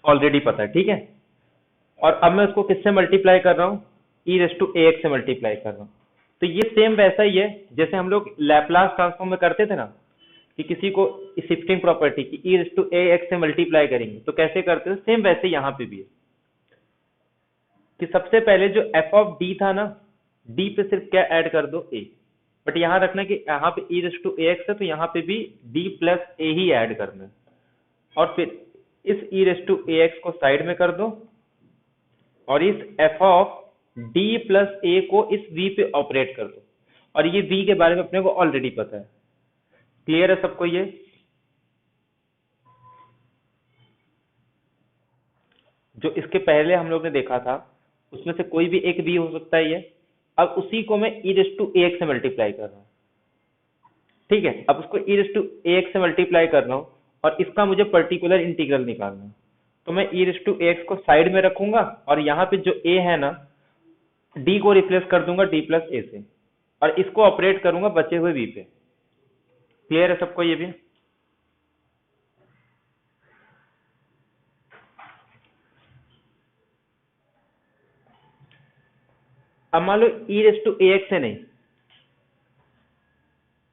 Already पता है, ठीक है। और अब मैं उसको किससे मल्टीप्लाई कर रहा हूँ, ई रेस टू ए एक्स से मल्टीप्लाई कर रहा हूँ। तो ये सेम वैसा ही है जैसे हम लोग लैपलास ट्रांसफॉर्म में करते थे ना, कि किसी को शिफ्टिंग प्रॉपर्टी की ई रेस टू ए एक्स से मल्टीप्लाई करेंगे तो कैसे करते हैं, सेम वैसे यहाँ पे भी है कि सबसे पहले जो एफ ऑफ डी था ना, डी पे सिर्फ क्या ऐड कर दो, ए। बट यहाँ रखना कि यहाँ पे ई रेस टू ए एक्स है तो यहाँ पे भी डी प्लस ए ही ऐड करना है। और फिर इस ई रेस टू ए एक्स को साइड में कर दो और इस एफ ऑफ डी प्लस ए को इस वी पे ऑपरेट कर दो। और ये वी के बारे में अपने को ऑलरेडी पता है। क्लियर है सबको ये? जो इसके पहले हम लोग ने देखा था उसमें से कोई भी एक वी हो सकता है ये। अब उसी को मैं ई रेस टू ए एक्स से मल्टीप्लाई कर रहा हूँ, ठीक है। अब उसको ई रेस टू ए एक्स से मल्टीप्लाई कर रहा हूँ और इसका मुझे पर्टिकुलर इंटीग्रल निकालना है। तो मैं ई रेस टू ए एक्स को साइड में रखूंगा और यहाँ पे जो ए है ना, डी को रिप्लेस कर दूंगा डी प्लस ए से और इसको ऑपरेट करूंगा बचे हुए वी पे। क्लियर है सबको ये भी? अब मान लो ई रेस टू ए एक्स से नहीं,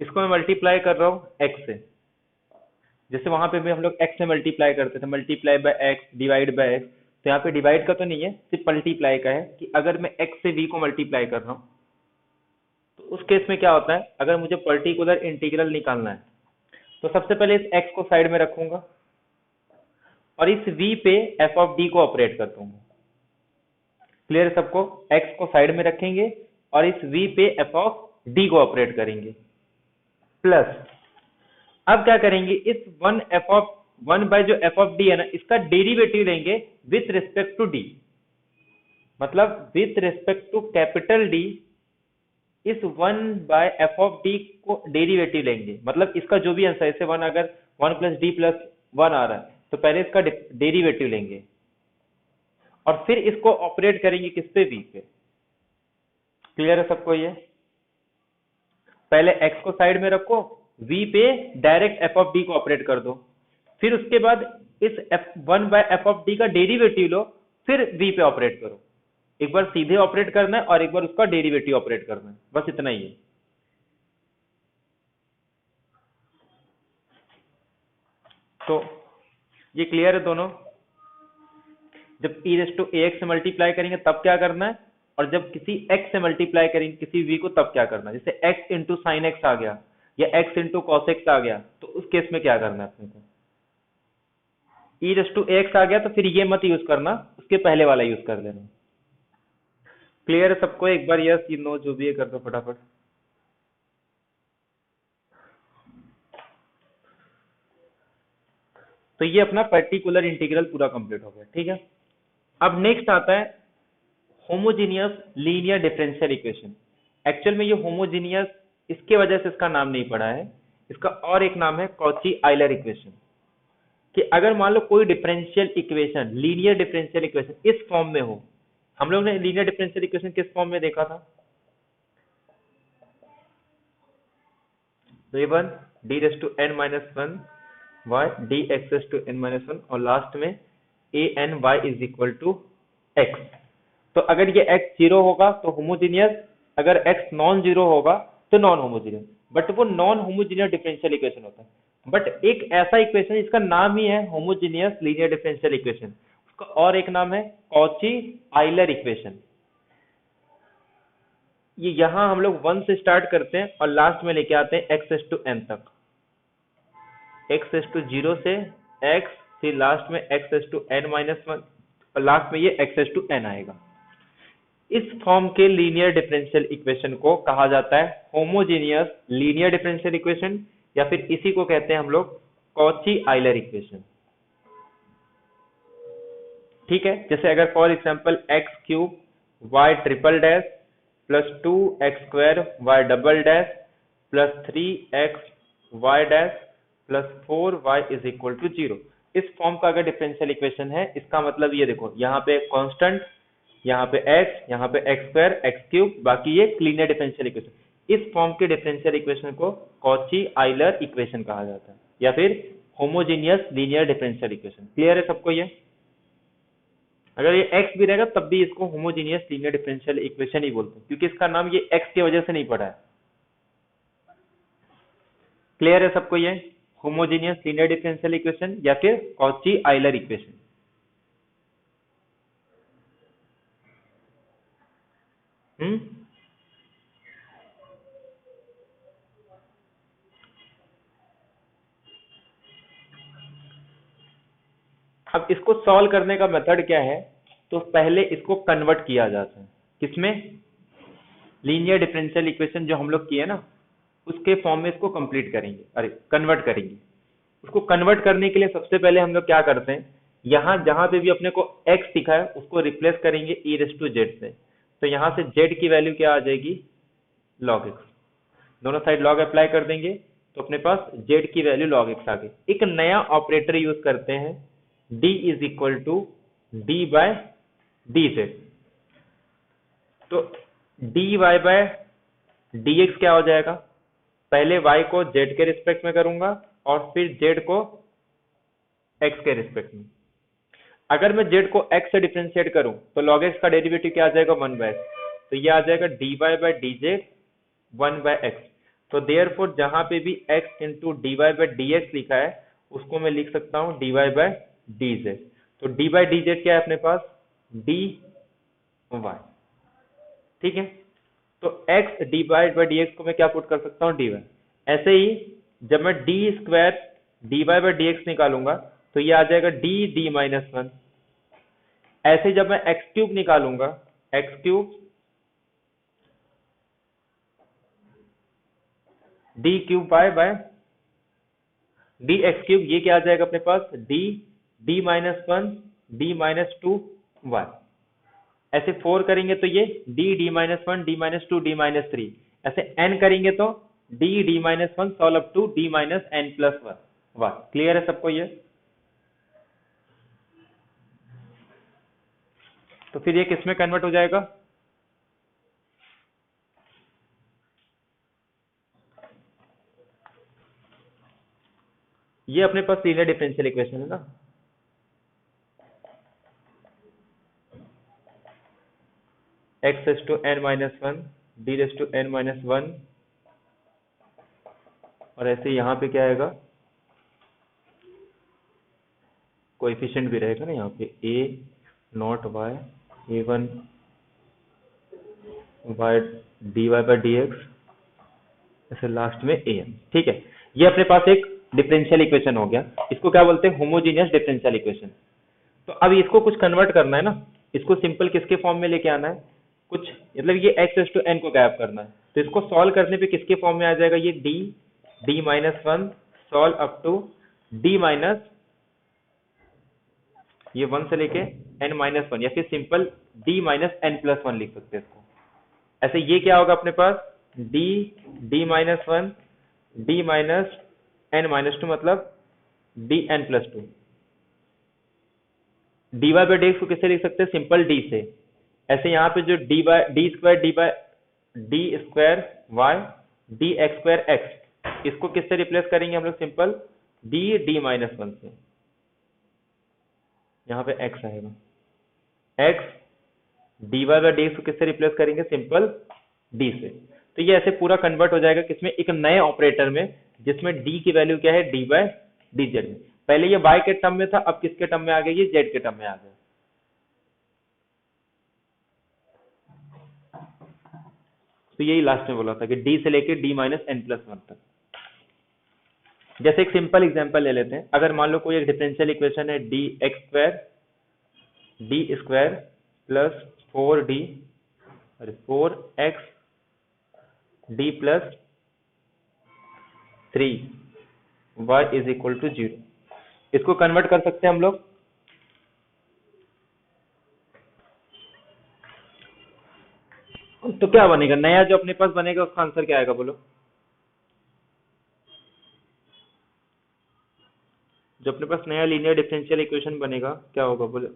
इसको मैं मल्टीप्लाई कर रहा हूँ एक्स से। जैसे वहां पे भी हम लोग एक्स से मल्टीप्लाई करते थे, multiply by x divide by x. तो यहाँ पे डिवाइड का तो नहीं है, सिर्फ मल्टीप्लाई का है कि अगर मैं एक्स से वी को मल्टीप्लाई कर रहा हूँ तो उस केस में क्या होता है, अगर मुझे पर्टिकुलर इंटीग्रल निकालना है तो सबसे पहले इस एक्स को साइड में रखूंगा और इस वी पे एफ ऑफ डी को ऑपरेट कर दूंगा। क्लियर है सबको? एक्स को साइड में रखेंगे और इस वी पे एफ ऑफ डी को ऑपरेट करेंगे। प्लस अब क्या करेंगे, इस वन बाय जो एफ ऑफ डी है ना, इसका डेरिवेटिव लेंगे विथ रिस्पेक्ट टू डी। मतलब with respect to capital D इस one by F of D को डेरिवेटिव लेंगे। मतलब इसका जो भी आंसर, जैसे वन अगर one plus D plus one आ रहा है तो पहले इसका डेरिवेटिव लेंगे और फिर इसको ऑपरेट करेंगे किस पे, वी पे। क्लियर है सबको ये? पहले एक्स को साइड में रखो, वी पे डायरेक्ट एफ ऑफ डी को ऑपरेट कर दो, फिर उसके बाद इस one by F of D का डेरिवेटिव लो, फिर वी पे ऑपरेट करो। एक बार सीधे ऑपरेट करना है और एक बार उसका डेरिवेटिव ऑपरेट करना है, बस इतना ही है। तो ये क्लियर है दोनों? जब ई रेस टू ए एक्स से मल्टीप्लाई करेंगे तब क्या करना है, और जब किसी एक्स से मल्टीप्लाई करेंगे किसी वी को तब क्या करना है। जैसे एक्स इंटू साइन एक्स आ गया या एक्स इंटू कॉस एक्स आ गया तो उस केस में क्या करना है अपने को, ई रेस टू ए एक्स आ गया तो फिर ये मत यूज करना, उसके पहले वाला यूज कर लेना। क्लियर है सबको? एक बार यस नो जो भी है कर दो फटाफट। तो ये अपना पर्टिकुलर इंटीग्रल पूरा कंप्लीट हो गया, ठीक है। अब नेक्स्ट आता है homogeneous linear differential equation. Actual में ये होमोजीनियस इसके वजह से इसका नाम नहीं पड़ा है, इसका और एक नाम है कॉची आइलर इक्वेशन। कि अगर मान लो कोई differential equation, linear differential equation इस फॉर्म में हो, हम लोग ने लीनियर डिफरेंशियल इक्वेशन किस फॉर्म में देखा था, a1 d raise to n minus one y dx raise to n minus one और लास्ट में a n y is equal to x। तो अगर ये x जीरो होगा तो होमोजीनियस, अगर x नॉन जीरो होगा तो नॉन होमोजीनियस। बट वो नॉन होमोजीनियस डिफरेंशियल इक्वेशन होता है। बट एक ऐसा इक्वेशन इसका नाम ही है होमोजीनियस लीनियर डिफरेंशियल इक्वेशन, उसका और एक नाम है कॉची आइलर इक्वेशन। ये यहां हम लोग 1 से स्टार्ट करते हैं और लास्ट में लेके आते हैं x टू n तक, x टू 0 से x, फिर लास्ट में x to n minus one और लास्ट में ये x टू n आएगा। इस फॉर्म के लीनियर डिफरेंशियल इक्वेशन को कहा जाता है होमोजेनियस लीनियर डिफरेंशियल इक्वेशन, या फिर इसी को कहते हैं हम लोग कॉची आइलर इक्वेशन। ठीक है, जैसे अगर for example X cube Y triple dash plus 2x square Y double dash plus 3x Y dash plus 4y is equal to 0, इस फॉर्म का अगर डिफरेंशियल इक्वेशन है, इसका मतलब ये देखो यहाँ पे कांस्टेंट, यहाँ पे x, यहाँ पे x स्क्वायर x क्यूब, बाकी ये लीनियर डिफरेंशियल इक्वेशन। इस फॉर्म के डिफरेंशियल इक्वेशन को कॉची आइलर इक्वेशन कहा जाता है या फिर homogeneous linear differential equation. Clear है सबको ये? अगर ये x भी रहेगा तब भी इसको होमोजीनियस लीनियर डिफरेंशियल इक्वेशन ही बोलते हैं, क्योंकि इसका नाम ये x की वजह से नहीं पड़ा है। क्लियर है सबको ये होमोजीनियस लीनियर डिफरेंशियल इक्वेशन या फिर कॉची आइलर इक्वेशन। अब इसको सॉल्व करने का मेथड क्या है, तो पहले इसको कन्वर्ट किया जाता है किसमें, लीनियर डिफरेंशियल इक्वेशन जो हम लोग किए ना उसके फॉर्म में इसको कंप्लीट करेंगे, अरे कन्वर्ट करेंगे। उसको कन्वर्ट करने के लिए सबसे पहले हम लोग क्या करते हैं, यहाँ जहां पे भी अपने को x दिखा है उसको रिप्लेस करेंगे e रेस टू जेड से। तो यहाँ से z की वैल्यू क्या आ जाएगी, log x। दोनों साइड log अप्लाई कर देंगे तो अपने पास z की वैल्यू log x आ गई। एक नया ऑपरेटर यूज करते हैं, d is equal to D by D Z. तो dy बाय dx क्या हो जाएगा, पहले y को z के रिस्पेक्ट में करूंगा और फिर z को x के रिस्पेक्ट में। अगर मैं z को x से डिफरेंशिएट करूं तो log x का डेरिवेटिव क्या आ जाएगा, 1/x। तो ये आ जाएगा dy बाय dz 1/x। तो देयरफॉर जहां पे भी x into dy by dx लिखा है उसको मैं लिख सकता हूं dy बाय dz। तो dy बाय dz क्या है अपने पास, dy। ठीक है, तो x dy बाय dx को मैं क्या पुट कर सकता हूँ, dy। ऐसे ही जब मैं D square dy by dx निकालूंगा तो ये आ जाएगा डी माइनस 1। ऐसे ही जब मैं x क्यूब निकालूंगा, x cube D cube by D X cube, ये क्या आ जाएगा अपने पास, D minus 1 D minus 2 y। ऐसे 4 करेंगे तो ये D minus 1 D minus 2 D minus 3। ऐसे n करेंगे तो D minus 1 solve up to D minus n plus 1 y। Clear है सबको ये, तो फिर ये किसमें कन्वर्ट हो जाएगा, ये अपने पास लीनियर डिफरेंशियल इक्वेशन है ना। x raise to n minus 1 D raise to n minus 1 और ऐसे यहाँ पे क्या आएगा, कोएफिशिएंट भी रहेगा ना यहाँ पे a naught y a1 y dy by dx, ऐसे लास्ट में an। ठीक है, ये अपने पास एक डिफरेंशियल इक्वेशन हो गया, इसको क्या बोलते हैं, होमोजीनियस डिफरेंशियल इक्वेशन। तो अब इसको कुछ कन्वर्ट करना है ना, इसको सिंपल किसके फॉर्म में लेके आना है, कुछ मतलब ये x रेस टू n को गायब करना है। तो इसको सॉल्व करने पे किसके फॉर्म में आ जाएगा, ये D minus 1 solve up to D minus ये 1 से लेके n माइनस 1, या फिर simple D minus n plus 1 लिख सकते हैं इसको। ऐसे ये क्या होगा अपने पास, D minus 1 D minus n minus 2 मतलब D N plus 2। D Y by D को किससे लिख सकते हैं, सिंपल डी से। ऐसे यहाँ पे जो D square Y D X square X, इसको किससे रिप्लेस करेंगे हम लोग, सिंपल डी माइनस 1 से। यहाँ पे x आएगा, x D Y by D को किससे रिप्लेस करेंगे, सिंपल d से। तो ये ऐसे पूरा कन्वर्ट हो जाएगा किसमें, एक नए ऑपरेटर में जिसमें d की वैल्यू क्या है, डी बाय डी जेड में। पहले ये y के टर्म में था, अब किसके टर्म में आ गया, ये z के टर्म में आ गया। तो यही लास्ट में बोला था कि d से लेके d माइनस n प्लस 1 तक। जैसे एक सिंपल एग्जांपल ले लेते हैं, अगर मान लो कोई एक डिफरेंशियल इक्वेशन है D square plus 4x D plus 3y is equal to 0। इसको कन्वर्ट कर सकते हैं हम लोग, तो क्या बनेगा, नया जो अपने पास बनेगा उसका आंसर क्या आएगा बोलो, जो अपने पास नया लीनियर डिफरेंशियल इक्वेशन बनेगा क्या होगा बोलो,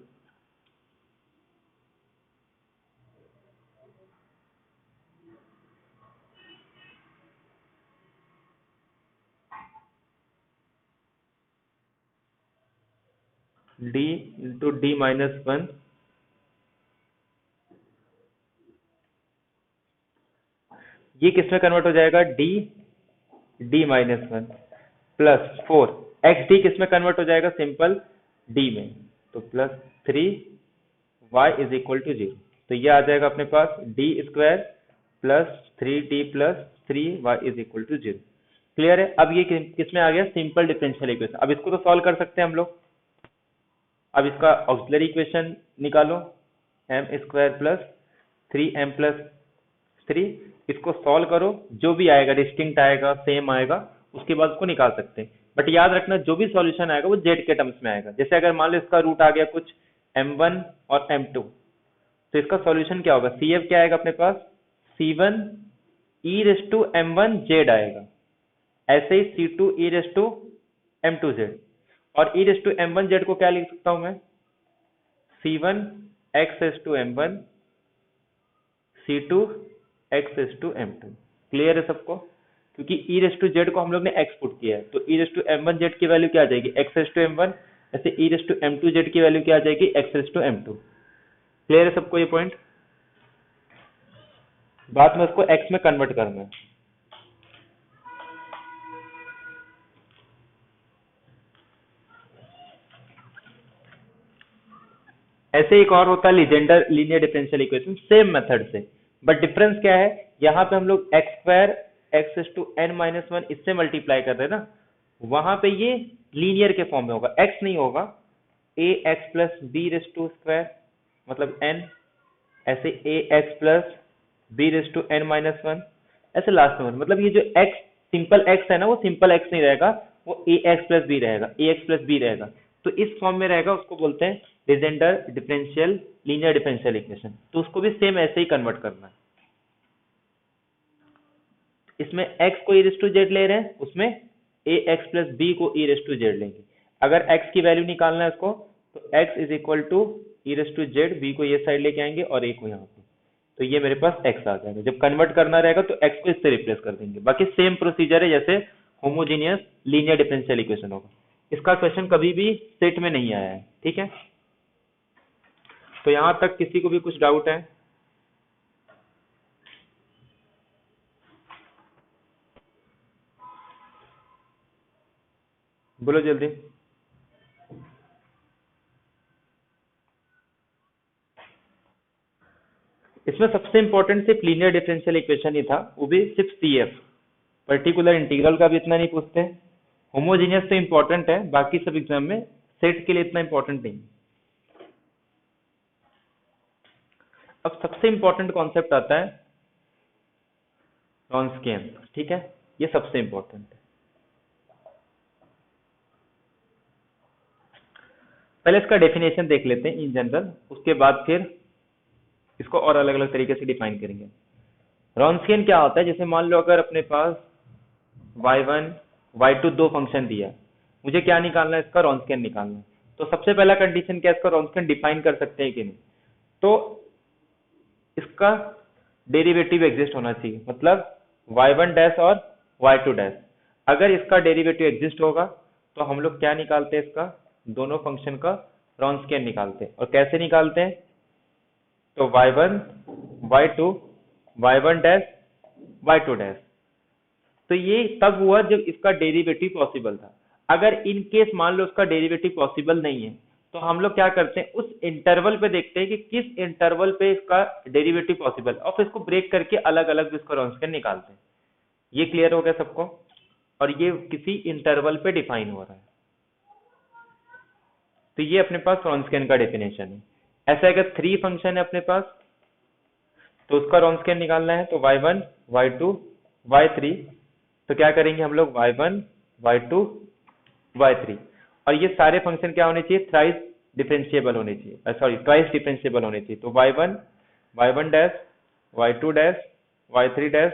डी इंटू डी माइनस 1 ये किस में कन्वर्ट हो जाएगा, D minus one plus four, X D किस में कन्वर्ट हो जाएगा, सिंपल डी में, तो plus three Y is equal to zero. तो ये आ जाएगा अपने पास D square plus three D plus three Y is equal to zero. Clear है। अब ये किसमें आ गया, सिंपल डिफरेंशियल इक्वेशन। अब इसको तो सॉल्व कर सकते हैं हम लोग। अब इसका ऑक्सिलरी इक्वेशन निकालो, M square plus three M plus three, इसको सॉल्व करो, जो भी आएगा डिस्टिंक्ट आएगा, सेम आएगा, उसके बाद उसको निकाल सकते हैं। बट याद रखना जो भी सॉल्यूशन आएगा वो जेड के टर्म्स में आएगा। जैसे अगर मान लो इसका रूट आ गया कुछ m1 और m2, तो इसका सॉल्यूशन क्या होगा, CF क्या आएगा अपने पास, C1 e raise to m1 z आएगा, ऐसे ही C2 e raise to m2 z, और e raise to m1 z को क्या लिख सकता हूं मैं, C1 x raise to m1 C2 x raise to m2। Clear है सबको, क्योंकि e रेस टू z को हम लोग ने x पुट किया है, तो e raise to m1 z की वैल्यू क्या आ जाएगी, x रेस टू m1, ऐसे e raise to m2 z की वैल्यू क्या आ जाएगी, x raise to m2। Clear है सबको ये पॉइंट। बाद में उसको x में कन्वर्ट करना है। ऐसे एक और होता है Legendre linear differential equation, same method से, बट डिफरेंस क्या है, यहाँ पे हम लोग x square x raise to N minus one इससे मल्टीप्लाई कर रहे हैं ना, वहां पे ये लीनियर के फॉर्म में होगा, एक्स नहीं होगा, A X plus B raise to square मतलब एन, ऐसे A X plus B raise to N minus one, ऐसे लास्ट में मतलब ये जो एक्स सिंपल एक्स है ना, वो सिंपल एक्स नहीं रहेगा, वो ए एक्स प्लस बी रहेगा, ए एक्स प्लस बी रहेगा, तो इस फॉर्म में रहेगा, उसको बोलते हैं Legender differential linear differential equation. तो उसको भी सेम ऐसे ही कन्वर्ट करना है। इसमें x को e रेस टू जेड ले रहे हैं, उसमें ए एक्स प्लस बी को e रेस टू जेड लेंगे। अगर x की वैल्यू निकालना है उसको, तो x is equal to e raise to z, b को ये साइड लेके आएंगे और a को यहाँ पे, तो ये मेरे पास x आ जाएगा। जब कन्वर्ट करना रहेगा तो x को इससे रिप्लेस कर देंगे। बाकी सेम प्रोसीजर है जैसे होमोजीनियस लीनियर डिफरेंशियल इक्वेशन होगा। इसका क्वेश्चन कभी भी सेट में नहीं आया है, ठीक है। तो यहां तक किसी को भी कुछ डाउट है? बोलो जल्दी। इसमें सबसे इंपॉर्टेंट सिर्फ लीनियर डिफरेंशियल इक्वेशन ही था, वो भी सिर्फ CF, पर्टिकुलर इंटीग्रल का भी इतना नहीं पूछते। होमोजीनियस तो इंपॉर्टेंट है, बाकी सब एग्जाम में सेट के लिए इतना इंपॉर्टेंट नहीं। अब सबसे इंपॉर्टेंट कॉन्सेप्ट आता है रॉन्स्कियन, ठीक है, ये सबसे इंपॉर्टेंट है। पहले इसका डेफिनेशन देख लेते हैं इन जनरल, उसके बाद फिर इसको और अलग अलग तरीके से डिफाइन करेंगे। रॉन्स्कियन क्या होता है, जैसे मान लो अगर अपने पास y1 y2 दो फंक्शन दिया, मुझे क्या निकालना है, इसका रॉन्स्कियन निकालना है। तो सबसे पहला कंडीशन क्या है, इसका रॉन्स्कियन डिफाइन कर सकते हैं कि नहीं, तो इसका डेरिवेटिव एग्जिस्ट होना चाहिए, मतलब y1 डैश और y2 डैश। अगर इसका डेरिवेटिव एग्जिस्ट होगा तो हम लोग क्या निकालते हैं, इसका दोनों फंक्शन का रॉन्स्कियन निकालते हैं। और कैसे निकालते हैं, तो y1 y2 y1 dash y2 dash. तो ये तब हुआ जब इसका डेरिवेटिव पॉसिबल था। अगर इन केस मान लो इसका डेरिवेटिव पॉसिबल नहीं है, तो हम लोग क्या करते हैं, उस इंटरवल पे देखते हैं कि किस इंटरवल पे इसका डेरिवेटिव पॉसिबल, और फिर इसको ब्रेक करके अलग अलग इसका रॉन्स्कियन निकालते हैं। ये क्लियर हो गया सबको, और ये किसी इंटरवल पे डिफाइन हो रहा है। तो ये अपने पास रॉन्स्कियन का डेफिनेशन है। ऐसा अगर थ्री फंक्शन है अपने पास, तो उसका रॉन्स्कियन निकालना है, तो y1 y2 y3, तो क्या करेंगे हम लोग, y1 y2 y3, और ये सारे फंक्शन क्या होने चाहिए, थ्राइस डिफरेंशिएबल होने चाहिए, सॉरी ट्वाइस डिफरेंशिएबल होने चाहिए। तो y1 dash y2 dash y3 dash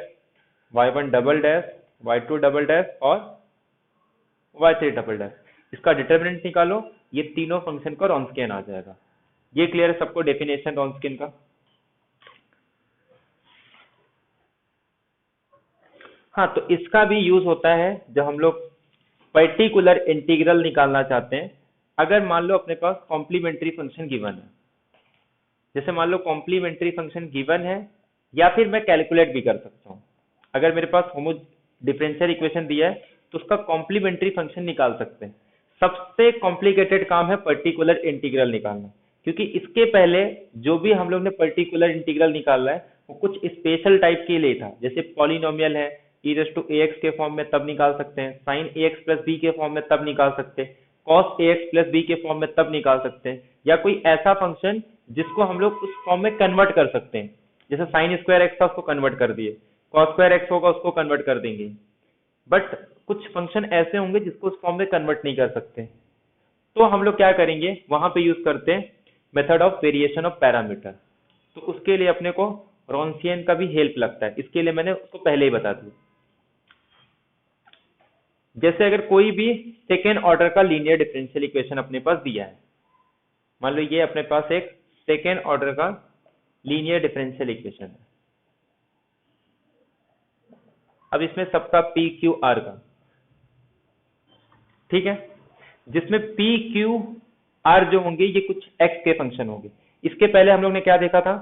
y1 double dash y2 double dash और y3 डबल डैश। इसका डिटरमिनेंट निकालो, ये तीनों फंक्शन का रॉन्स्कियन आ जाएगा। ये क्लियर है सबको डेफिनेशन रॉन्स्कियन का? हाँ, तो इसका भी यूज होता है जब हम लोग पर्टिकुलर इंटीग्रल निकालना चाहते हैं। अगर मान लो अपने पास कॉम्प्लीमेंट्री फंक्शन गिवन है, जैसे मान लो कॉम्प्लीमेंट्री फंक्शन गिवन है, या फिर मैं कैलकुलेट भी कर सकता हूँ। अगर मेरे पास होमो डिफरेंशियल इक्वेशन दिया है तो उसका कॉम्प्लीमेंट्री फंक्शन निकाल सकते हैं। सबसे कॉम्प्लिकेटेड काम है पर्टिकुलर इंटीग्रल निकालना, क्योंकि इसके पहले जो भी हम लोग ने पर्टिकुलर इंटीग्रल निकाला है वो कुछ स्पेशल टाइप के लिए था, जैसे पॉलिनोमियल है e रेज़ टू ax के फॉर्म में तब निकाल सकते हैं, sin ax प्लस b के फॉर्म में तब निकाल सकते हैं, cos ax प्लस b के फॉर्म में तब निकाल सकते हैं, या कोई ऐसा फंक्शन जिसको हम लोग उस फॉर्म में कन्वर्ट कर सकते हैं, जैसे साइन स्क्वायर एक्स था उसको कन्वर्ट कर दिए, कॉस स्क्वायर एक्स होगा उसको कन्वर्ट कर देंगे। बट कुछ फंक्शन ऐसे होंगे जिसको उस फॉर्म में कन्वर्ट नहीं कर सकते, तो हम लोग क्या करेंगे, वहां पे यूज करते हैं method of variation of parameter. तो उसके लिए अपने को रॉन्सियन का भी हेल्प लगता है, इसके लिए मैंने उसको पहले ही बता दिया। जैसे अगर कोई भी सेकेंड ऑर्डर का लीनियर डिफरेंशियल इक्वेशन अपने पास दिया है, मान लो ये अपने पास एक सेकेंड ऑर्डर का लीनियर डिफरेंशियल इक्वेशन है। अब इसमें सबका पी क्यू आर का, ठीक है, जिसमें पी क्यू आर जो होंगे ये कुछ एक्स के फंक्शन होंगे। इसके पहले हम लोग ने क्या देखा था,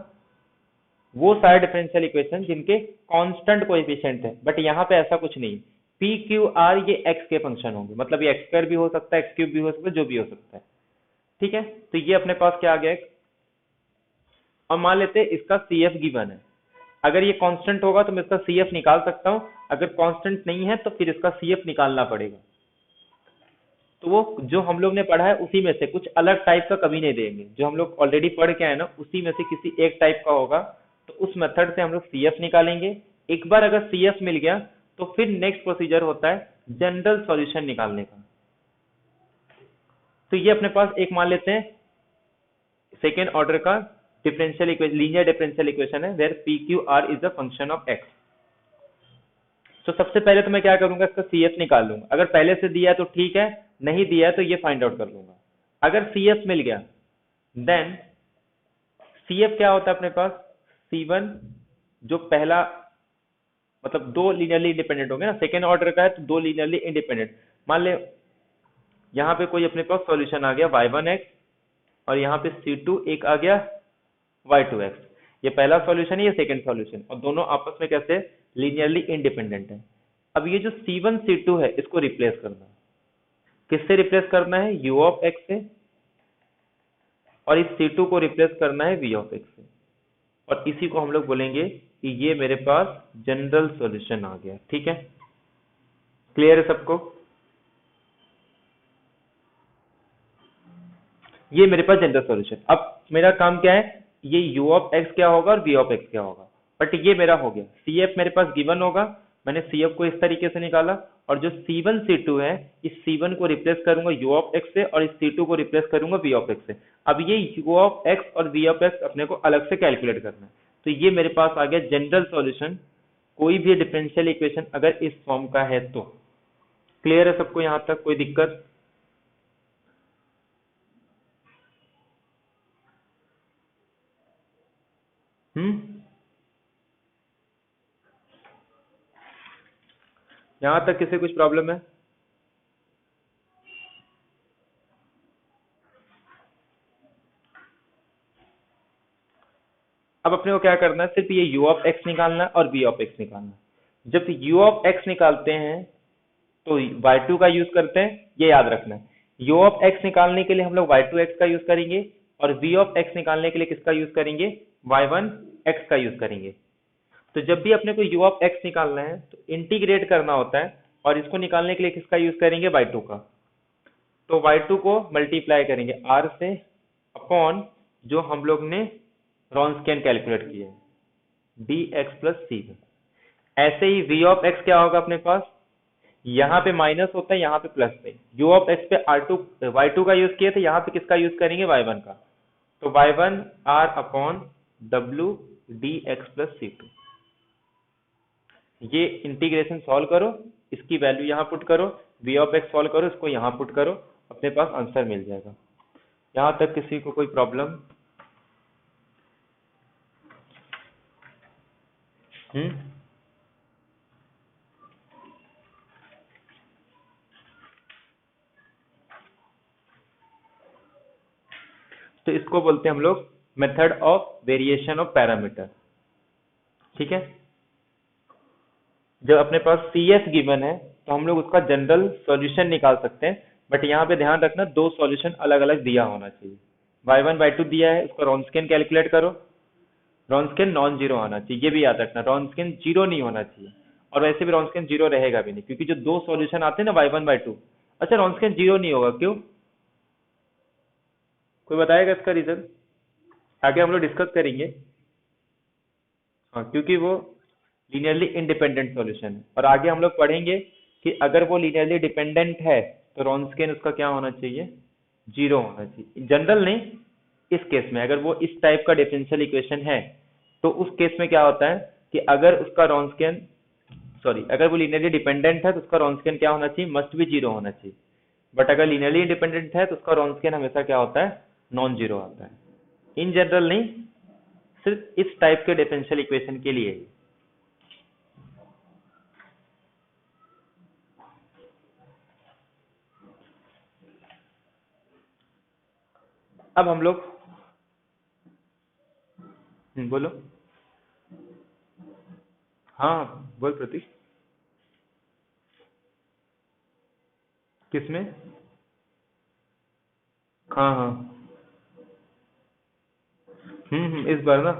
वो सारे डिफरेंशियल इक्वेशन जिनके कांस्टेंट कोएफिशिएंट है, बट यहाँ पे ऐसा कुछ नहीं। पी क्यू आर ये एक्स के फंक्शन होंगे, मतलब ये एक्स स्क्वायर भी हो सकता है, एक्स क्यूब भी हो सकता है, जो भी हो सकता है, ठीक है। तो ये अपने पास क्या आ गया, और मान लेते हैं इसका सी एफ गिवन है। अगर ये कांस्टेंट होगा तो मैं इसका सी एफ निकाल सकता हूँ, अगर कांस्टेंट नहीं है तो फिर इसका सी एफ निकालना पड़ेगा। तो वो जो हम लोग ने पढ़ा है उसी में से कुछ अलग टाइप का कभी नहीं देंगे, जो हम लोग ऑलरेडी पढ़ के आए ना उसी में से किसी एक टाइप का होगा। तो उस मेथड से हम लोग सी एफ निकालेंगे। एक बार अगर सी एफ मिल गया तो फिर नेक्स्ट प्रोसीजर होता है जनरल सॉल्यूशन निकालने का। तो ये अपने पास एक मान लेते हैं सेकेंड ऑर्डर का differential equation, linear differential equation है where P Q R is the function of X. तो सबसे पहले तो मैं क्या करूंगा, इसका सी एफ निकाल लूंगा। अगर पहले से दिया है तो ठीक है, नहीं दिया है तो ये फाइंड आउट कर लूंगा। अगर सी एफ मिल गया देन सी एफ क्या होता है अपने पास, C1 जो पहला, मतलब दो लीनियरली इंडिपेंडेंट होंगे ना, सेकेंड ऑर्डर का है तो दो लीनियरली इंडिपेंडेंट। मान ले यहाँ पे कोई अपने पास सॉल्यूशन आ गया y1x, और यहाँ पे C2 एक आ गया y2x। ये पहला सॉल्यूशन है, ये सेकंड सॉल्यूशन, और दोनों आपस में कैसे लीनियरली इंडिपेंडेंट है। अब ये जो C1 C2 है इसको रिप्लेस करना है, किससे रिप्लेस करना है, u ऑफ x से, और इस C2 को रिप्लेस करना है v ऑफ x से, और इसी को हम लोग बोलेंगे कि ये मेरे पास जनरल सॉल्यूशन आ गया। ठीक है, क्लियर है सबको, ये मेरे पास जनरल सॉल्यूशन। अब मेरा काम क्या है, ये u ऑफ x क्या होगा और v ऑफ x क्या होगा, बट ये मेरा हो गया। CF मेरे पास गिवन होगा, मैंने CF को इस तरीके से निकाला, और जो C1 C2 है इस C1 को रिप्लेस करूंगा u ऑफ x से, और इस C2 को रिप्लेस करूंगा v ऑफ x से। अब ये u ऑफ x और v ऑफ x अपने को अलग से कैलकुलेट करना है। तो ये मेरे पास आ गया जनरल सॉल्यूशन, कोई भी डिफरेंशियल इक्वेशन अगर इस फॉर्म का है तो। क्लियर है सबको, यहां तक कोई दिक्कत? यहां तक किसी कुछ प्रॉब्लम है? अब अपने को क्या करना है, सिर्फ ये u ऑफ x निकालना है और v ऑफ x निकालना है। जब u ऑफ x निकालते हैं तो y2 का यूज करते हैं, ये याद रखना है। u ऑफ x निकालने के लिए हम लोग y2x का यूज करेंगे, और v ऑफ x निकालने के लिए किसका यूज करेंगे, y1x का यूज करेंगे। तो जब भी अपने को u ऑफ x निकालना है तो इंटीग्रेट करना होता है, और इसको निकालने के लिए किसका यूज करेंगे, y2 का। तो y2 को मल्टीप्लाई करेंगे r से अपॉन जो हम लोग ने रॉन्सकियन कैलकुलेट किया है, dx प्लस सी। ऐसे ही v ऑफ x क्या होगा अपने पास, यहाँ पे माइनस होता है, यहाँ पे प्लस पे, u ऑफ x पे y2 का यूज किए थे, यहाँ पे किसका यूज करेंगे, y1 का। तो y1 r upon w dx plus c2। ये इंटीग्रेशन सॉल्व करो, इसकी वैल्यू यहाँ पुट करो, v ऑफ x सॉल्व करो, इसको यहाँ पुट करो, अपने पास आंसर मिल जाएगा। यहाँ तक किसी को कोई प्रॉब्लम? तो इसको बोलते हैं हम लोग method of variation of parameter. ठीक है, जब अपने पास सी एफ गिवन है तो हम लोग उसका जनरल सॉल्यूशन निकाल सकते हैं, बट यहाँ पे ध्यान रखना दो सॉल्यूशन अलग अलग दिया होना चाहिए। y1 y2 दिया है, उसका रॉन्स्कियन कैलकुलेट करो, रॉन्स्कियन नॉन जीरो आना चाहिए, ये भी याद रखना रॉन्स्कियन जीरो नहीं होना चाहिए, और वैसे भी रॉन्स्कियन जीरो रहेगा भी नहीं, क्योंकि जो दो सॉल्यूशन आते हैं ना y1 y2, अच्छा रॉन्स्कियन जीरो नहीं होगा क्यों, कोई बताएगा इसका रीजन? आगे हम लोग डिस्कस करेंगे। हाँ, क्योंकि वो लीनियरली इंडिपेंडेंट सॉल्यूशन है, और आगे हम लोग पढ़ेंगे कि अगर वो लीनियरली डिपेंडेंट है तो रॉन्स्कियन उसका क्या होना चाहिए, जीरो होना चाहिए। जनरल नहीं, इस केस में अगर वो इस टाइप का डिफरेंशियल इक्वेशन है तो उस केस में क्या होता है कि अगर उसका रॉन्स्कियन, सॉरी, अगर वो लीनियरली डिपेंडेंट है तो उसका रॉन्स्कियन क्या होना चाहिए, मस्ट भी जीरो होना चाहिए। बट अगर लीनियरली इंडिपेंडेंट है तो उसका रॉन्स्कियन हमेशा क्या होता है, नॉन जीरो आता है। इन जनरल नहीं, सिर्फ इस टाइप के डिफरेंशियल इक्वेशन के लिए ही। अब हम लोग बोलो। हाँ बोल प्रतीक। किसमें? हाँ हाँ। इस बार ना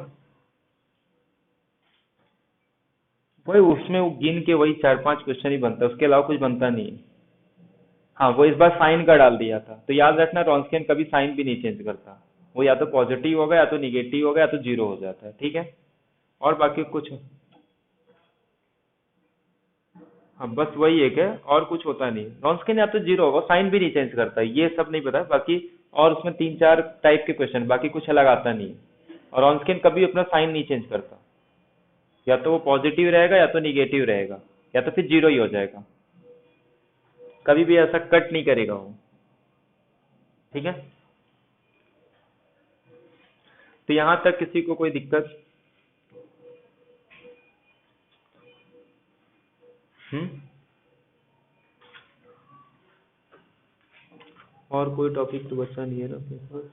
वही उसमें वो गिन के वही चार पांच क्वेश्चन ही बनता है, उसके अलावा कुछ बनता नहीं है। हाँ, वो इस बार साइन का डाल दिया था, तो याद रखना रॉन्स्कियन कभी साइन भी नहीं चेंज करता, वो या तो पॉजिटिव होगा या तो निगेटिव होगा या तो जीरो हो जाता है, ठीक है। और बाकी कुछ, हाँ बस वही एक है, और कुछ होता नहीं। रॉन्स्कियन या तो जीरो होगा, साइन भी नहीं चेंज करता, ये सब नहीं पता बाकी। और उसमें तीन चार टाइप के क्वेश्चन, बाकी कुछ अलग आता नहीं है। और रॉन्स्कियन कभी अपना साइन नहीं चेंज करता, या तो वो पॉजिटिव रहेगा या तो निगेटिव रहेगा, या तो फिर जीरो ही हो जाएगा, कभी भी ऐसा कट नहीं करेगा वो, ठीक है। तो यहां तक किसी को कोई दिक्कत? हम्म। और कोई टॉपिक तो बचा नहीं है ना अपने पास?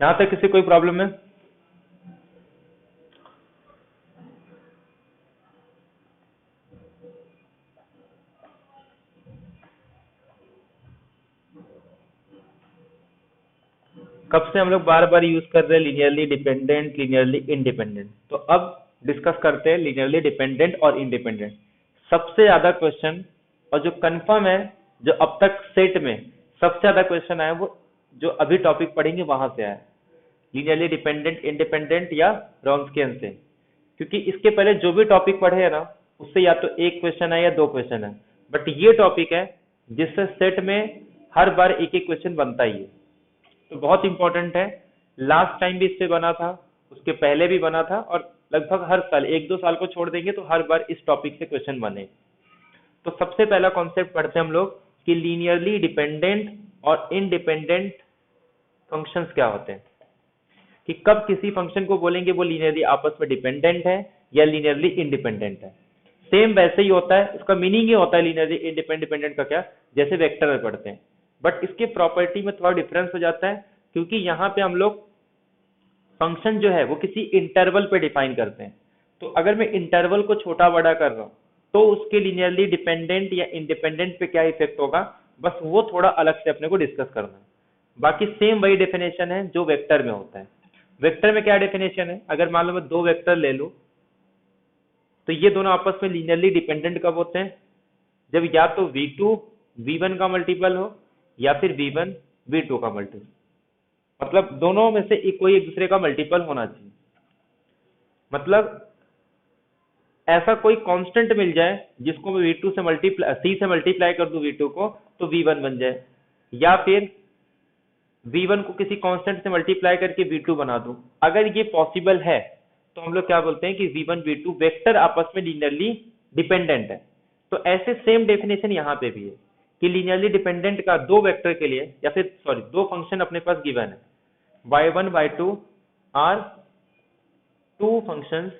यहाँ तक किसी कोई प्रॉब्लम है? कब से हम लोग बार बार यूज कर रहे हैं लीनियरली डिपेंडेंट, लीनियरली इंडिपेंडेंट, तो अब डिस्कस करते हैं लीनियरली डिपेंडेंट और इंडिपेंडेंट। सबसे ज्यादा क्वेश्चन और जो कंफर्म है, जो अब तक सेट में सबसे ज्यादा क्वेश्चन आया, वो जो अभी टॉपिक पढ़ेंगे वहां से आया, लीनियरली डिपेंडेंट इंडिपेंडेंट या रॉन्स्कियन से। क्योंकि इसके पहले जो भी टॉपिक पढ़े है ना, उससे या तो एक क्वेश्चन है या दो क्वेश्चन है, बट ये टॉपिक है जिससे सेट में हर बार एक एक क्वेश्चन बनता ही है, तो बहुत इंपॉर्टेंट है। लास्ट टाइम भी इससे बना था, उसके पहले भी बना था, और लगभग हर साल, एक दो साल को छोड़ देंगे तो हर बार इस टॉपिक से क्वेश्चन बने। तो सबसे पहला कॉन्सेप्ट पढ़ते हैं हम लोग कि लीनियरली डिपेंडेंट और इंडिपेंडेंट फंक्शंस क्या होते हैं, कि कब किसी फंक्शन को बोलेंगे वो लीनियरली आपस में डिपेंडेंट है या लीनियरली इंडिपेंडेंट है। सेम वैसे ही होता है, उसका मीनिंग ही होता है लीनियरली इंडिपेंडेंट का क्या, जैसे वेक्टर में पढ़ते हैं, बट इसके प्रॉपर्टी में थोड़ा डिफरेंस हो जाता है, क्योंकि यहाँ पे हम लोग फंक्शन जो है वो किसी इंटरवल पे डिफाइन करते हैं। तो अगर मैं इंटरवल को छोटा बड़ा कर रहा हूँ तो उसके लीनियरली डिपेंडेंट या इंडिपेंडेंट पे क्या इफेक्ट होगा, बस वो थोड़ा अलग से अपने को डिस्कस करना है। बाकी सेम वही डेफिनेशन है जो वेक्टर में होता है। वेक्टर में क्या डेफिनेशन है, अगर मान लो मैं दो वेक्टर ले लूं, तो ये दोनों आपस में लीनियरली डिपेंडेंट कब होते हैं, जब या तो v2 v1 का मल्टीपल हो या फिर v1 v2 का मल्टीपल, मतलब दोनों में से कोई एक दूसरे का मल्टीपल होना चाहिए। मतलब ऐसा कोई कांस्टेंट मिल जाए जिसको मैं v2 से मल्टीप्लाई, c से मल्टीप्लाई कर दूं v2 को, तो v1 बन जाए, या फिर v1 को किसी कांस्टेंट से मल्टीप्लाई करके v2 बना दूं। अगर ये पॉसिबल है तो हम लोग क्या बोलते हैं कि v1 v2 वेक्टर आपस में लीनियरली डिपेंडेंट है। तो ऐसे सेम डेफिनेशन यहाँ पे भी है कि लीनियरली डिपेंडेंट का दो वेक्टर के लिए या फिर सॉरी दो फंक्शन अपने पास गिवन है, y1 y2 are two functions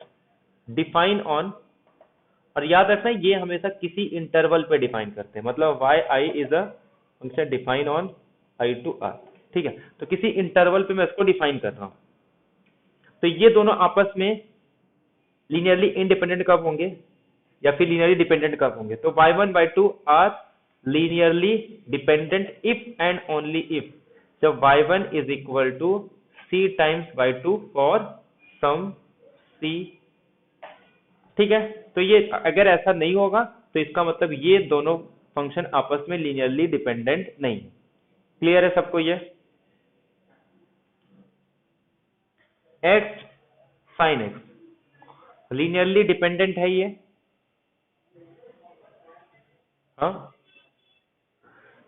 define on, और याद रखना ये हमेशा किसी इंटरवल पे डिफाइन करते हैं, मतलब y i is a function define on I to R. ठीक है, तो किसी इंटरवल पे मैं इसको डिफाइन कर रहा हूं। तो ये दोनों आपस में लीनियरली इंडिपेंडेंट कब होंगे या फिर लीनियरली डिपेंडेंट कब होंगे? तो y1 y2 are linearly dependent if and only if जब y1 is equal to c times y2 for some c। ठीक है, तो ये अगर ऐसा नहीं होगा तो इसका मतलब ये दोनों फंक्शन आपस में लीनियरली डिपेंडेंट नहीं है। क्लियर है सबको ये? x sin x linearly dependent है ये? हाँ,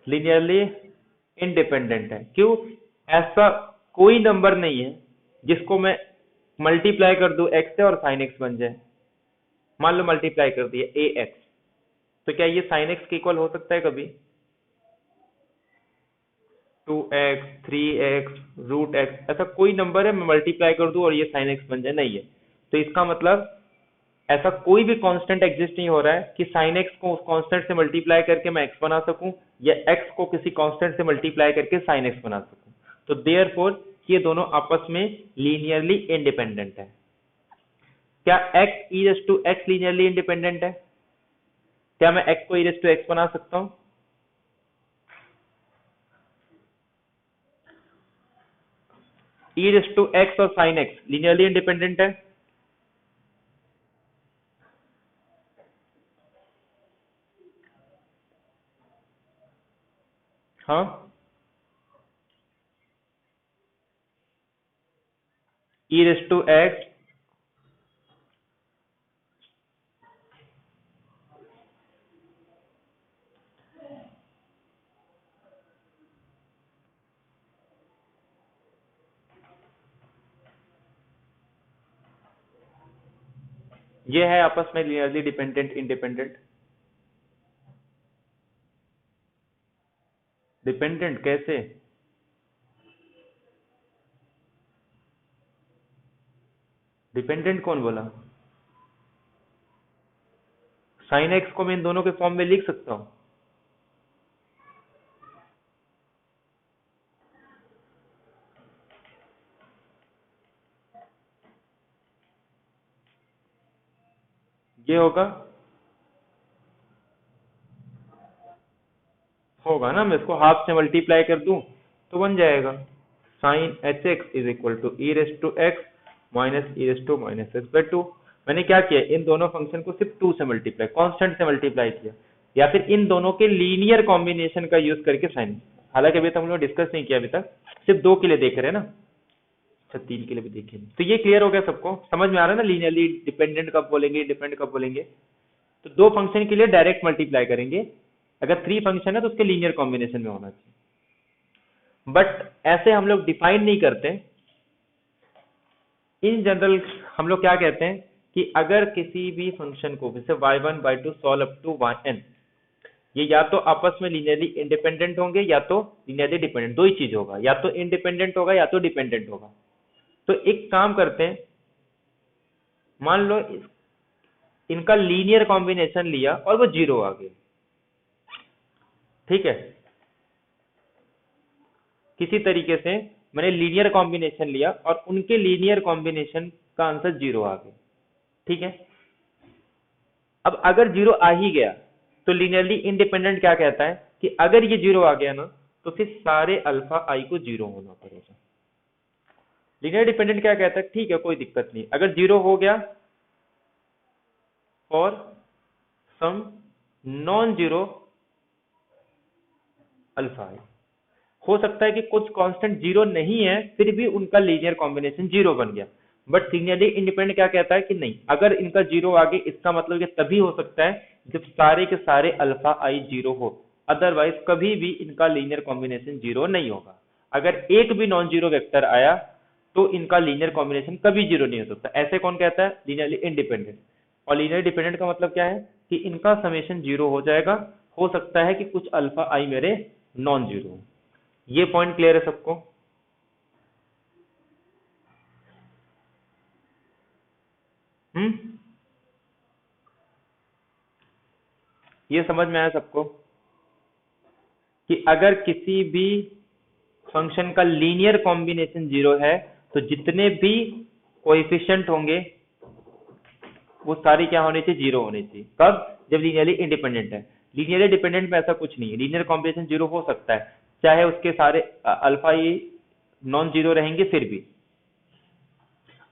लीनियरली इंडिपेंडेंट है। क्यों? ऐसा कोई नंबर नहीं है जिसको मैं मल्टीप्लाई कर दूं x से और sin x बन जाए। मान लो मल्टीप्लाई कर दिया ax, तो क्या ये sin x के इक्वल हो सकता है कभी? 2x 3x रूट x ऐसा कोई नंबर है मैं मल्टीप्लाई कर दूं और ये sin x बन जाए? नहीं है। तो इसका मतलब ऐसा कोई भी कांस्टेंट एग्जिस्ट नहीं हो रहा है कि sin x को उस कांस्टेंट से मल्टीप्लाई करके मैं x बना सकूं या x को किसी कांस्टेंट से मल्टीप्लाई करके sin x बना सकूं। तो देयरफॉर ये दोनों आपस में लीनियरली इंडिपेंडेंट है। क्या x e raise to x linearly independent है? क्या मैं x को e रेज़ टू x बना सकता हूं? e रेज़ टू x और sin x लीनियरली इंडिपेंडेंट है? हाँ, e रेज़ टू x ये है आपस में लीनियरली डिपेंडेंट इंडिपेंडेंट। डिपेंडेंट कैसे? डिपेंडेंट कौन बोला? sin x को मैं इन दोनों के फॉर्म में लिख सकता हूं। ये होगा ना, मैं इसको हाफ से मल्टीप्लाई कर दूं तो बन जाएगा sin hx is equal to e raise to x minus e raise to minus x by 2। मैंने क्या किया, इन दोनों फंक्शन को सिर्फ 2 से मल्टीप्लाई, कांस्टेंट से मल्टीप्लाई किया, या फिर इन दोनों के लीनियर कॉम्बिनेशन का यूज करके साइन। हालांकि अभी तक हम लोग डिस्कस नहीं किया, अभी तक सिर्फ 2 के लिए देख रहे हैं ना, अच्छा 3 के लिए भी देखें। तो ये क्लियर हो गया सबको? समझ में आ रहा है ना लीनियरली डिपेंडेंट कब बोलेंगे, डिपेंडेंट कब बोलेंगे? तो दो फंक्शन के लिए डायरेक्ट मल्टीप्लाई करेंगे, अगर 3 फंक्शन है तो उसके लीनियर कॉम्बिनेशन में होना चाहिए। बट ऐसे हम लोग डिफाइन नहीं करते। इन जनरल हम लोग क्या कहते हैं कि अगर किसी भी फंक्शन को जैसे y1 y2 solve up to yn, ये या तो आपस में लीनियरली इंडिपेंडेंट होंगे या तो लीनियरली डिपेंडेंट, दो ही चीज होगा, या तो इंडिपेंडेंट होगा या तो डिपेंडेंट होगा। तो एक काम करते हैं, मान लो इनका लीनियर कॉम्बिनेशन लिया और वो 0 आ गया। ठीक है, किसी तरीके से मैंने लीनियर कॉम्बिनेशन लिया और उनके लीनियर कॉम्बिनेशन का आंसर 0 आ गया। ठीक है, अब अगर 0 आ ही गया तो लीनियरली इंडिपेंडेंट क्या कहता है कि अगर ये 0 आ गया ना तो फिर सारे अल्फा आई को 0 होना पड़ेगा। लीनियर डिपेंडेंट क्या कहता है, ठीक है कोई दिक्कत नहीं, अगर 0 हो गया for some non zero alpha I, हो सकता है कि कुछ कांस्टेंट 0 नहीं है फिर भी उनका लीनियर कॉम्बिनेशन 0 बन गया। बट लीनियरली इंडिपेंडेंट क्या कहता है कि नहीं, अगर इनका 0 आ गया इसका मतलब ये तभी हो सकता है जब सारे के सारे अल्फा आई 0 हो, अदरवाइज कभी भी इनका लीनियर कॉम्बिनेशन 0 नहीं होगा। अगर एक भी नॉन जीरो वेक्टर आया तो इनका लीनियर कॉम्बिनेशन कभी जीरो नहीं हो सकता। ऐसे कौन कहता है? Linearly independent. और लीनियर डिपेंडेंट का मतलब क्या है कि इनका समेशन जीरो हो जाएगा। हो सकता है कि कुछ अल्फा आई मेरे नॉन जीरो हो। ये पॉइंट क्लियर है सबको? ये समझ में आया सबको कि अगर किसी भी फंक्शन का लीनियर कॉम्बिनेशन जीरो है तो जितने भी कोएफिशिएंट होंगे वो सारी क्या होने चाहिए? जीरो होने चाहिए। कब? जब लीनियरली इंडिपेंडेंट है। लीनियरली डिपेंडेंट में ऐसा कुछ नहीं है, लीनियर कॉम्बिनेशन जीरो हो सकता है चाहे उसके सारे अल्फा ही नॉन जीरो रहेंगे फिर भी।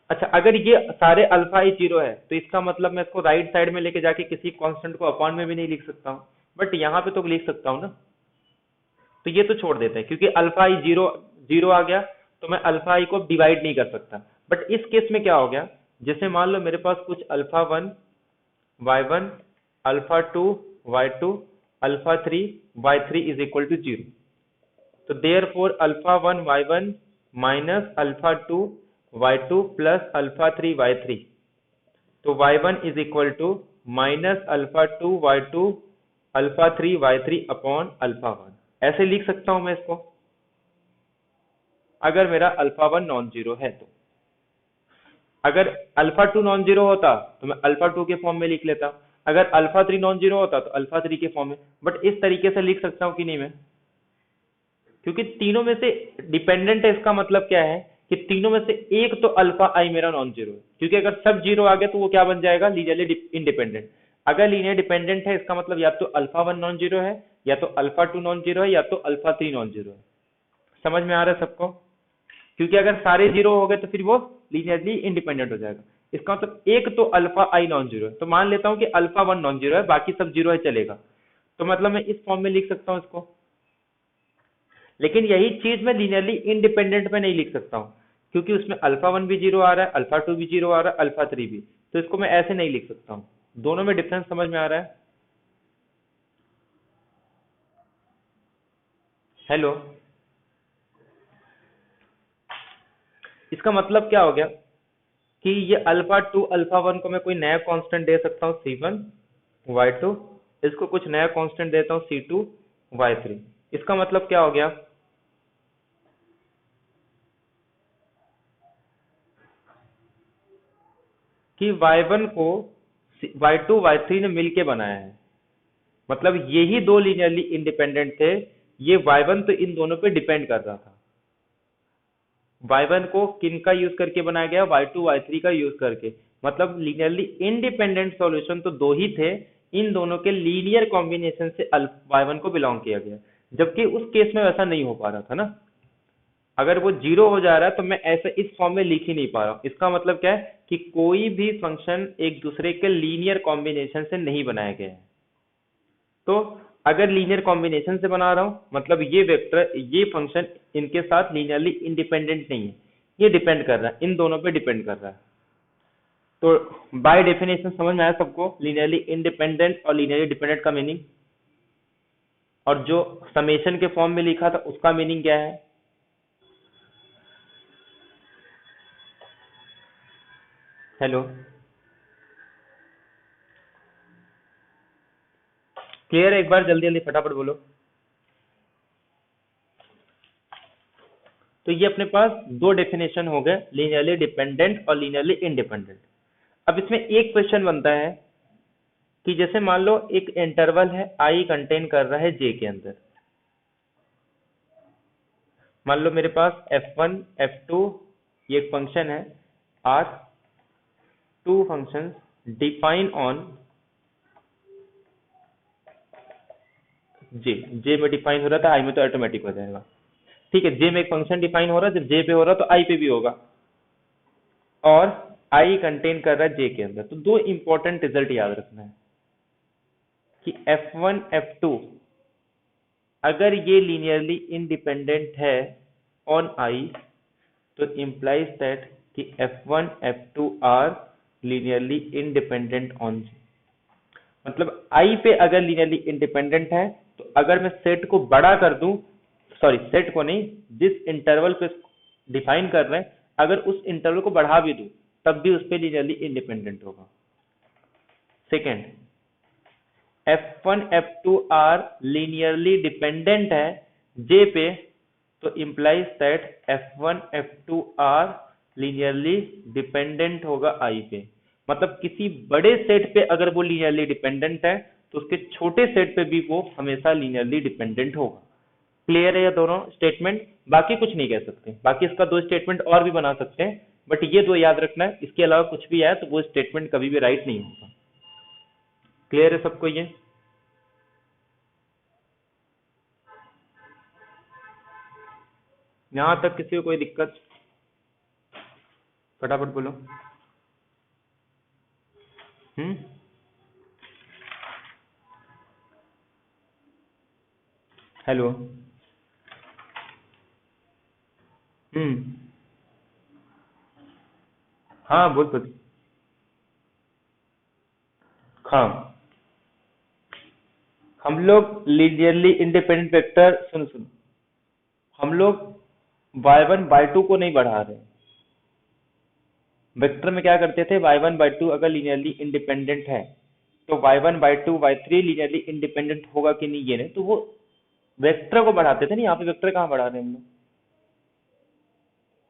अच्छा, अगर ये सारे अल्फा ही जीरो है तो इसका मतलब मैं इसको राइट साइड में लेके जाके किसी कांस्टेंट को अपॉन में भी नहीं लिख सकता हूँ, बट यहाँ पे तो लिख सकता हूँ ना। तो ये तो छोड़ देते हैं क्योंकि अल्फा आई जीरो जीरो आ गया तो मैं अल्फा आई को डिवाइड नहीं कर सकता। बट इस केस में क्या हो गया, जैसे मान लो मेरे पास कुछ alpha one Y one, alpha two Y two, alpha three Y three is equal to zero. तो therefore alpha one Y one minus alpha two Y two plus alpha three Y three, तो Y one is equal to minus alpha two Y two alpha three Y three upon alpha one. ऐसे लिख सकता हूं मैं इसको अगर मेरा alpha one non zero है तो। अगर अल्फा टू नॉन जीरो होता तो मैं अल्फा टू के फॉर्म में लिख लेता, अगर अल्फा थ्री नॉन जीरो होता तो अल्फा थ्री के फॉर्म में। बट इस तरीके से लिख सकता हूं कि नहीं मैं? क्योंकि तीनों में से डिपेंडेंट है, इसका मतलब क्या है कि तीनों में से एक तो अल्फा आई मेरा नॉन जीरो है, क्योंकि अगर सब जीरो आ गया तो वो क्या बन जाएगा? Linearly independent. अगर लीनियर डिपेंडेंट है इसका मतलब या तो अल्फा वन नॉन जीरो है, या तो अल्फा टू नॉन जीरो है, या तो अल्फा थ्री नॉन जीरो है। समझ में आ रहा है सबको? क्योंकि अगर सारे जीरो हो गए तो फिर वो लीनियरली इंडिपेंडेंट हो जाएगा। इसका मतलब एक तो अल्फा आई नॉन जीरो है, तो मान लेता हूं कि अल्फा वन नॉन जीरो है, बाकी सब जीरो है चलेगा, तो मतलब मैं इस फॉर्म में लिख सकता हूं इसको। लेकिन यही चीज मैं लीनियरली इंडिपेंडेंट में नहीं लिख सकता हूं, क्योंकि उसमें अल्फा वन भी जीरो आ रहा है, अल्फा टू भी जीरो आ रहा है, अल्फा थ्री भी, तो इसको मैं ऐसे नहीं लिख सकता हूं। दोनों में डिफरेंस समझ में आ रहा है? हेलो, इसका मतलब क्या हो गया कि ये अल्फा टू अल्फा वन को मैं कोई नया कांस्टेंट दे सकता हूँ सी वन वाई टू, इसको कुछ नया कांस्टेंट देता हूँ सी टू वाई थ्री। इसका मतलब क्या हो गया कि y1 को y2 y3 ने मिलके बनाया है, मतलब यही दो लीनियरली इंडिपेंडेंट थे। ये y1 तो इन दोनों पे डिपेंड कर रहा था। y1 को किन का यूज करके बनाया गया? y2 y3 का यूज करके। मतलब लीनियरली इंडिपेंडेंट सॉल्यूशन तो दो ही थे, इन दोनों के लीनियर कॉम्बिनेशन से y1 को बिलोंग किया गया, जबकि उस केस में वैसा नहीं हो पा रहा था ना। अगर वो जीरो हो जा रहा है तो मैं ऐसे इस फॉर्म में लिख ही नहीं पा रहा हूँ। इसका मतलब क्या है कि कोई भी फंक्शन एक दूसरे के लीनियर कॉम्बिनेशन से नहीं बनाया गया है। तो अगर लीनियर कॉम्बिनेशन से बना रहा हूँ मतलब ये वेक्टर ये फंक्शन इनके साथ लीनियरली इंडिपेंडेंट नहीं है, ये डिपेंड कर रहा है, इन दोनों पे डिपेंड कर रहा है। तो बाय डेफिनेशन समझ में आया सबको लीनियरली इंडिपेंडेंट और लीनियरली डिपेंडेंट का मीनिंग? और जो समेशन के फॉर्म में लिखा था उसका मीनिंग क्या है? हेलो, क्लियर है? एक बार जल्दी जल्दी फटाफट बोलो। तो ये अपने पास दो डेफिनेशन हो गए, लीनियरली डिपेंडेंट और लीनियरली इंडिपेंडेंट। अब इसमें एक क्वेश्चन बनता है कि जैसे मान लो एक इंटरवल है आई कंटेन कर रहा है जे के अंदर। मान लो मेरे पास f1 f2 ये एक फंक्शन है, are two functions define on J. J में डिफाइन हो रहा था, आई में तो ऑटोमेटिक हो जाएगा। ठीक है, जे में एक फंक्शन डिफाइन हो रहा है, जब जे पे हो रहा है तो आई पे भी होगा, और आई कंटेन कर रहा है जे के अंदर। तो दो इंपॉर्टेंट रिजल्ट याद रखना है कि f1 f2 अगर ये लीनियरली इंडिपेंडेंट है ऑन आई तो implies दैट कि f1 f2 are linearly independent on G. मतलब आई पे अगर लीनियरली इंडिपेंडेंट है तो अगर मैं सेट को बड़ा कर दूं, सॉरी सेट को नहीं, जिस इंटरवल पे डिफाइन कर रहे हैं अगर उस इंटरवल को बढ़ा भी दूं तब भी उस पर लीनियरली इंडिपेंडेंट होगा। Second, F1 F2 are linearly dependent है J पे, तो implies that F1 F2 are linearly dependent होगा I पे। मतलब किसी बड़े सेट पे अगर वो लीनियरली डिपेंडेंट है तो उसके छोटे सेट पे भी वो हमेशा लीनियरली डिपेंडेंट होगा। क्लियर है ये दोनों स्टेटमेंट? बाकी कुछ नहीं कह सकते, बाकी इसका दो स्टेटमेंट और भी बना सकते हैं, बट ये दो याद रखना है, इसके अलावा कुछ भी आए तो वो स्टेटमेंट कभी भी राइट नहीं होगा। क्लियर है सबको ये? यहां तक किसी को कोई दिक्कत? फटाफट बोलो। हम्म, हेलो। हम्म, हाँ बोल बोल। हाँ, हम लोग लीनियरली इंडिपेंडेंट वेक्टर, सुन सुन, हम लोग y1 y2 को नहीं बढ़ा रहे। वेक्टर में क्या करते थे, y1 y2 अगर लीनियरली इंडिपेंडेंट है तो y1 y2 y3 linearly independent होगा कि नहीं, ये नहीं, तो वो वेक्टर को बढ़ाते थे ना। यहाँ पे वेक्टर कहाँ बढ़ा रहे हैं हम लोग?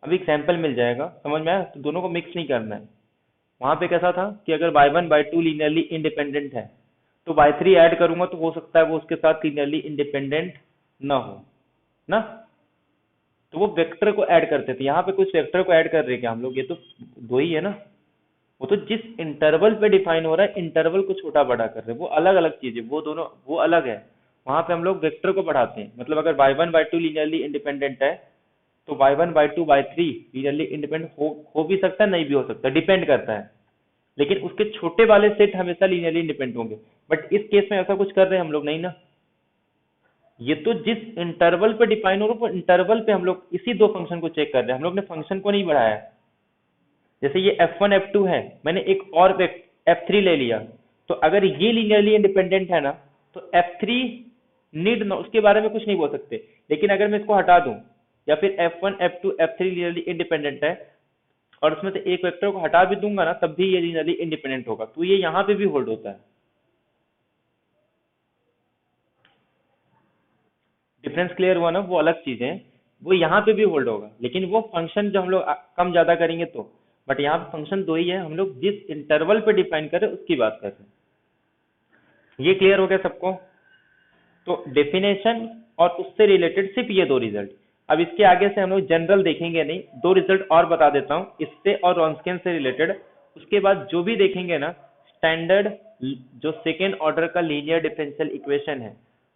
अभी एग्जाम्पल मिल जाएगा, समझ में आया? तो दोनों को मिक्स नहीं करना है। वहां पे कैसा था कि अगर y1 y2 लीनियरली इंडिपेंडेंट है तो y3 ऐड करूंगा तो हो सकता है वो उसके साथ लीनियरली इंडिपेंडेंट ना हो ना, तो वो वेक्टर को ऐड करते थे। यहाँ पे कुछ वेक्टर को ऐड कर रहे हैं क्या हम लोग? ये तो दो ही है ना। वो तो जिस इंटरवल पे डिफाइन हो रहा है, इंटरवल को छोटा बड़ा कर रहे हैं, वो अलग अलग चीज है, वो दोनों वो अलग है। वहां पे हम लोग वेक्टर को बढ़ाते हैं। मतलब अगर y1 y2 लीनियरली इंडिपेंडेंट है तो y1 y2 y3 linearly independent हो भी सकता है, नहीं भी हो सकता, डिपेंड करता है। लेकिन उसके छोटे वाले सेट हमेशा लीनियरली इंडिपेंडेंट होंगे। बट इस केस में ऐसा कुछ कर रहे हैं हम लोग नहीं ना। ये तो जिस इंटरवल पे डिफाइन हो रहा है वो इंटरवल पे हम लोग इसी दो फंक्शन को चेक कर रहे हैं, हम लोग ने फंक्शन को नहीं बढ़ाया है। जैसे ये F1 F2 है, मैंने एक और F3 ले लिया, तो अगर ये लीनियरली इंडिपेंडेंट है ना तो F3 नीड ना, उसके बारे में कुछ नहीं बोल सकते। लेकिन अगर मैं इसको हटा दूं, या फिर F1 F2 F3 linearly independent है और उसमें से एक वेक्टर को हटा भी दूंगा ना तब भी ये लीनियरली इंडिपेंडेंट होगा, तो ये यहाँ पे भी होल्ड होता है। डिफरेंस क्लियर हुआ ना? वो अलग चीज है, वो यहाँ पे भी होल्ड होगा, लेकिन वो फंक्शन जो हम लोग कम ज्यादा करेंगे तो। बट यहाँ पे फंक्शन दो ही है, हम लोग जिस इंटरवल पे डिफाइन कर रहे हैं उसकी बात कर रहे हैं। ये क्लियर हो गया सबको? तो डेफिनेशन और उससे रिलेटेड सिर्फ ये दो रिजल्ट। अब इसके आगे से हम लोग जनरल देखेंगे नहीं, दो रिजल्ट और बता देता हूँ इससे और रॉन्सकियन से रिलेटेड। उसके बाद जो भी देखेंगे ना, स्टैंडर्ड जो सेकेंड ऑर्डर का लीनियर डिफरेंशियल इक्वेशन है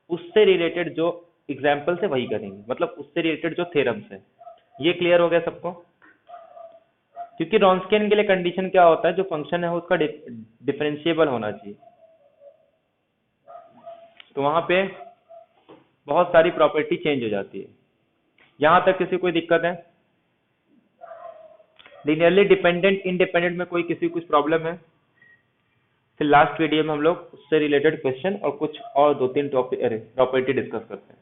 उससे रिलेटेड जो एग्जाम्पल है वही करेंगे, मतलब उससे रिलेटेड जो थ्योरम्स है। ये क्लियर हो गया सबको? क्योंकि रॉन्सकियन के लिए कंडीशन क्या होता है, जो फंक्शन है उसका डिफरेंशिएबल होना चाहिए। तो वहां पे बहुत सारी प्रॉपर्टी चेंज हो जाती है। यहां तक किसी कोई दिक्कत है? लीनियरली डिपेंडेंट इंडिपेंडेंट में कोई किसी कुछ प्रॉब्लम है? फिर लास्ट वीडियो में हम लोग उससे रिलेटेड क्वेश्चन और कुछ और दो तीन टॉपिक प्रॉपर्टी डिस्कस करते हैं।